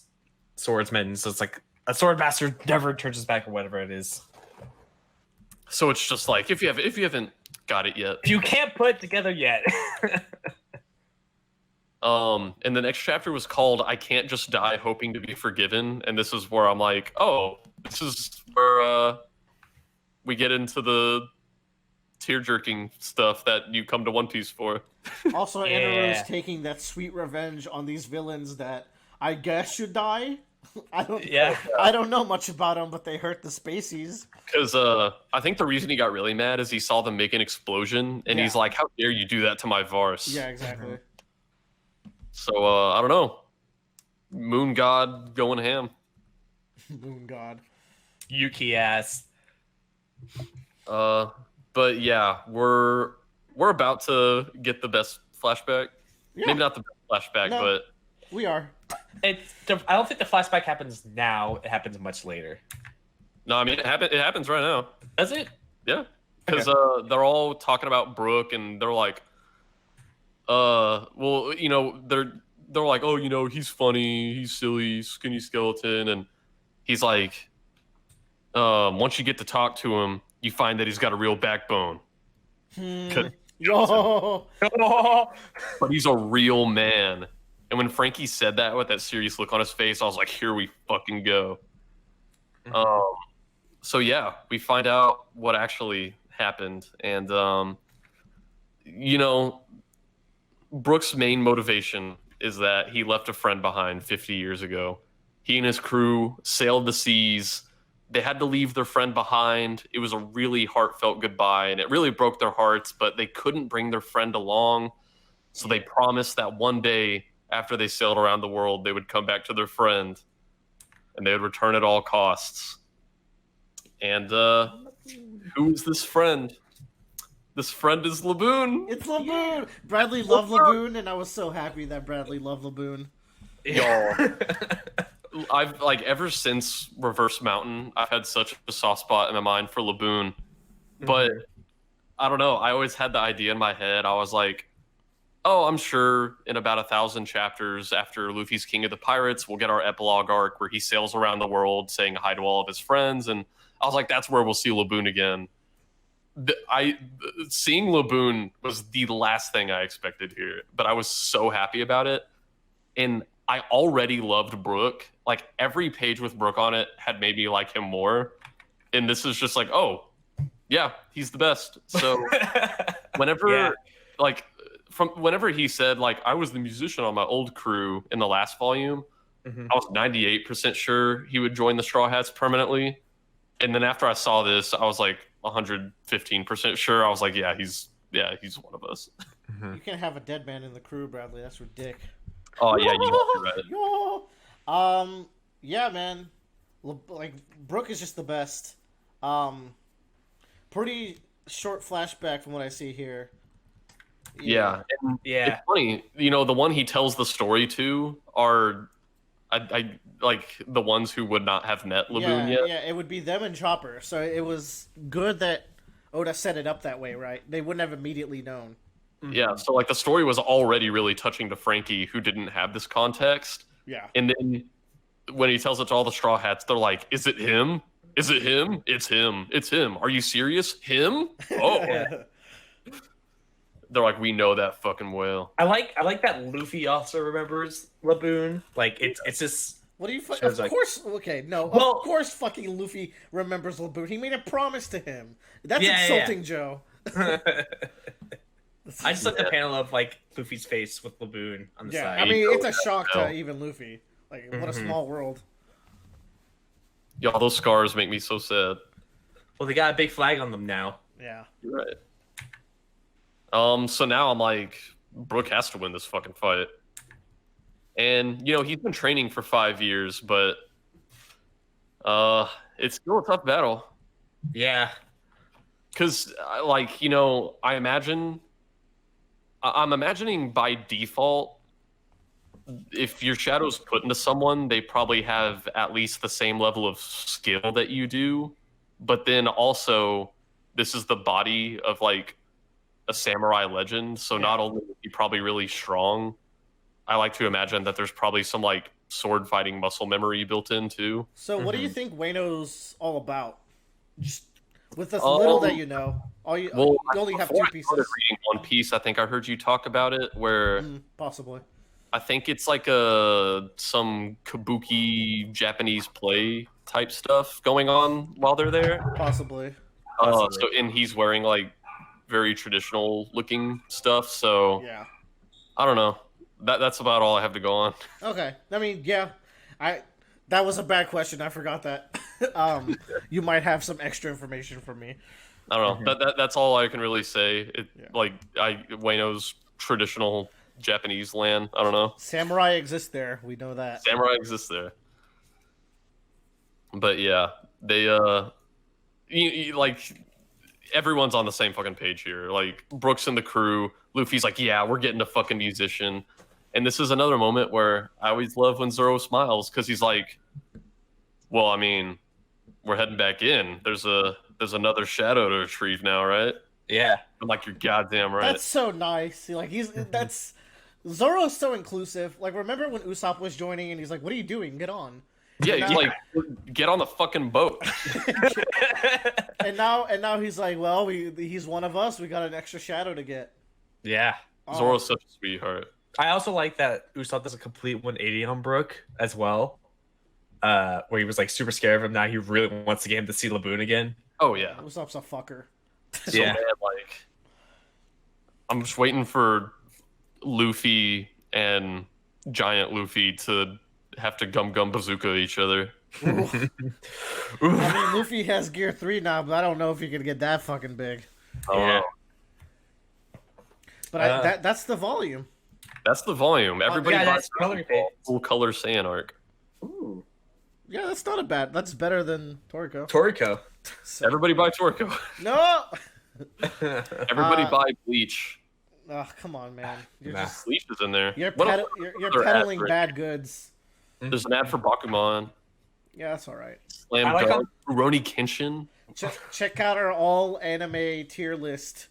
swordsman. So it's like a swordmaster never turns his back or whatever it is. So it's just like if you haven't got it yet. You can't put it together yet. And the next chapter was called "I Can't Just Die Hoping to Be Forgiven," and this is where I'm like, oh, this is where we get into the tear jerking stuff that you come to One Piece for. Also, Yeah. Enero's taking that sweet revenge on these villains that I guess should die. I don't know much about them, but they hurt the Spaceys. Because I think the reason he got really mad is he saw them make an explosion, and he's Yeah. like, "How dare you do that to my Vars?" Yeah, exactly. So I don't know. Moon God going ham. Moon God. Yuki ass. But yeah, we're about to get the best flashback. Yeah, Maybe not the best flashback, No. but we are. I don't think the flashback happens now. It happens much later. no, I mean it happens right now. Does it? Yeah, because they're all talking about Brooke, and they're like, well, you know, they're like, oh, you know, he's funny, he's silly, skinny skeleton, and he's like, once you get to talk to him, you find that he's got a real backbone. Yo. But he's a real man. And when Frankie said that with that serious look on his face, I was like, here we fucking go. So yeah, we find out what actually happened. And, you know, Brooke's main motivation is that he left a friend behind 50 years ago. He and his crew sailed the seas. They had to leave their friend behind. It was a really heartfelt goodbye, and it really broke their hearts, but they couldn't bring their friend along. So they promised that one day after they sailed around the world, they would come back to their friend and they would return at all costs. And who is this friend? This friend is Laboon. It's Laboon. Bradley loved Laboon, and I was so happy that Bradley loved Laboon. Y'all, I've like ever since Reverse Mountain, I've had such a soft spot in my mind for Laboon. But I don't know. I always had the idea in my head. I was like, oh, I'm sure in about 1,000 chapters after Luffy's King of the Pirates, we'll get our epilogue arc where he sails around the world saying hi to all of his friends. And I was like, that's where we'll see Laboon again. Seeing Laboon was the last thing I expected here, but I was so happy about it. And I already loved Brooke. Like every page with Brooke on it had made me like him more. And this is just like, oh, yeah, he's the best. So whenever whenever he said like I was the musician on my old crew in the last volume, I was 98% sure he would join the Straw Hats permanently. And then after I saw this, I was like 115% sure. I was like, yeah, he's one of us. You can't have a dead man in the crew, Bradley. That's ridiculous. Oh yeah, you right. Yeah, man. Like Brooke is just the best. Pretty short flashback from what I see here. Yeah. And it's funny, you know, the one he tells the story to are I like the ones who would not have met Laboon yet. Yeah, it would be them and Chopper. So it was good that Oda set it up that way, right? They wouldn't have immediately known. Yeah, so like the story was already really touching to Frankie, who didn't have this context. Yeah. And then when he tells it to all the Straw Hats, they're like, is it him? Is it him? It's him. It's him. Are you serious? Him? Oh. They're like, we know that fucking well. I like that Luffy also remembers Laboon. Like it's just What do you? Shows Of like- course, okay, no. Well- Of course, fucking Luffy remembers Laboon. He made a promise to him. That's Yeah, insulting, Joe. I just like the panel of like Luffy's face with Laboon on the Yeah, side. I mean, it's a shock No. to even Luffy. Like, what a small world. Y'all, those scars make me so sad. Well, they got a big flag on them now. Yeah. You're right. So now I'm like, Brooke has to win this fucking fight. And, you know, he's been training for 5 years, but it's still a tough battle. Yeah. Because, like, you know, I'm imagining by default, if your shadow's put into someone, they probably have at least the same level of skill that you do. But then also, this is the body of, like, a samurai legend. So not only is he probably really strong, I like to imagine that there's probably some, like, sword fighting muscle memory built in, too. So, what do you think Wano's all about? Just with the little that you know, you only have two before I pieces. started reading One Piece, I think I heard you talk about it, where Possibly. I think it's like some kabuki Japanese play type stuff going on while they're there. Possibly. And he's wearing like very traditional looking stuff. So Yeah. I don't know. That's about all I have to go on. Okay. I mean, yeah. That was a bad question. I forgot that. You might have some extra information for me. I don't know. That's all I can really say. Wano's traditional Japanese land. I don't know. Samurai exists there. We know that. Samurai exists there. But yeah, they like everyone's on the same fucking page here. Like Brooks and the crew, Luffy's like, yeah, we're getting a fucking musician. And this is another moment where I always love when Zoro smiles because he's like, well, I mean, we're heading back in. There's another shadow to retrieve now, right? Yeah. I'm like, you're goddamn right. That's so nice. Like that's Zoro's so inclusive. Like remember when Usopp was joining and he's like, "What are you doing? Get on." Yeah, he's like, get on the fucking boat. and now he's like, well, he's one of us. We got an extra shadow to get. Yeah. Zoro's such a sweetheart. I also like that Usopp does a complete 180 on Brook as well. Where he was like super scared of him. Now he really wants to get him to see Laboon again. Oh yeah. Usopp's a fucker. So Yeah. man, like, I'm just waiting for Luffy and Giant Luffy to have to gum bazooka each other. I mean, Luffy has Gear 3 now, but I don't know if he can get that fucking big. Yeah. But that's the volume. That's the volume. Everybody yeah, buys that's full color Saiyan arc. Ooh. Yeah, that's not a bad. That's better than Toriko. Toriko. So- Everybody buy Toriko. No. Everybody buy Bleach. Oh, come on, man. You're Nah. just Bleach is in there. you're What else? you're peddling bad goods. There's an ad for Bakuman. Yeah, that's all right. Slam I like Dunk, Rurouni Kenshin. Check out our all anime tier list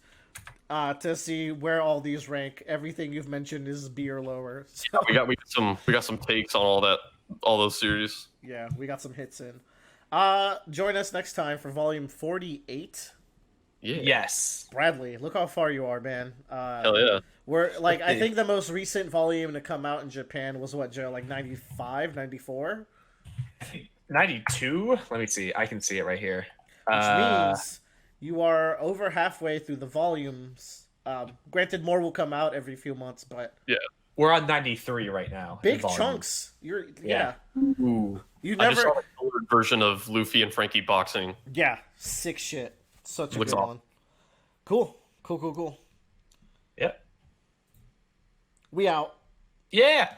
to see where all these rank. Everything you've mentioned is B or lower. So, We got some takes on all those series. yeah, we got some hits in. Join us next time for volume 48. Yeah. Yes. Bradley, look how far you are, man. Hell yeah. We're like, I think the most recent volume to come out in Japan was what, Joe? Like 95, 94? 92? Let me see. I can see it right here. Which means you are over halfway through the volumes. Granted, more will come out every few months, but Yeah. We're on 93 right now. in big volume. chunks. Yeah. Yeah. You I just saw never. the colored version of Luffy and Frankie boxing. Yeah, sick shit. Such a Looks good awesome. one. Cool. Yep. We out. Yeah.